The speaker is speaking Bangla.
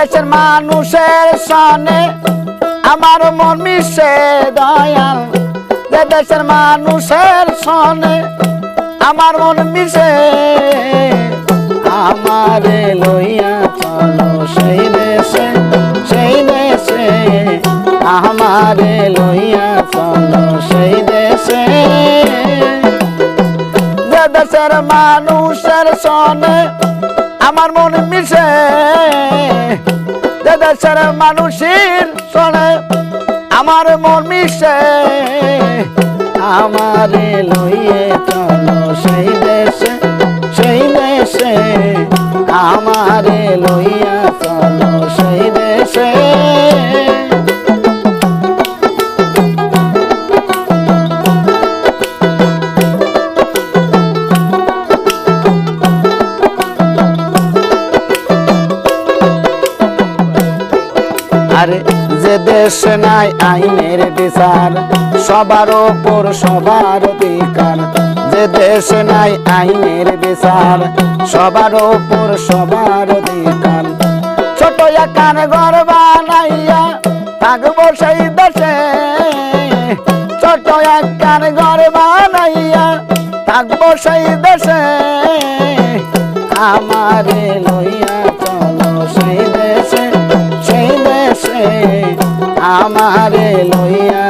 দেশের মানুষের সনে আমার মন মিশে দয়াল, যে দেশের মানুষের সনে আমার মন মিশে, আমারে লইয়া চলো সেই দেশে, সেই দেশে আমারে লইয়া চলো সেই দেশে। যে দেশের মানুষের সনে আমার মন মিশে, যে দেশের মানুষের সনে আমার মন মিশে, আমারে লইয়ে চলো সেই দেশে, সেই দেশে আমারে লইয়া চলো সেই দেশে। আরে যে দেশ নাই আইনের বিচার, সবার ওপর সবার অধিকার, যে দেশ নাই আইনের বিচার, সবার ওপর সবার অধিকার। ছোট একান ঘর বানাইয়া থাকবো সেই দেশে, ছোট একান ঘর বানাইয়া থাকবো সেই দেশে, আমারে লইয়া চলো সেই দেশে, সেই দেশে আমারে লইয়া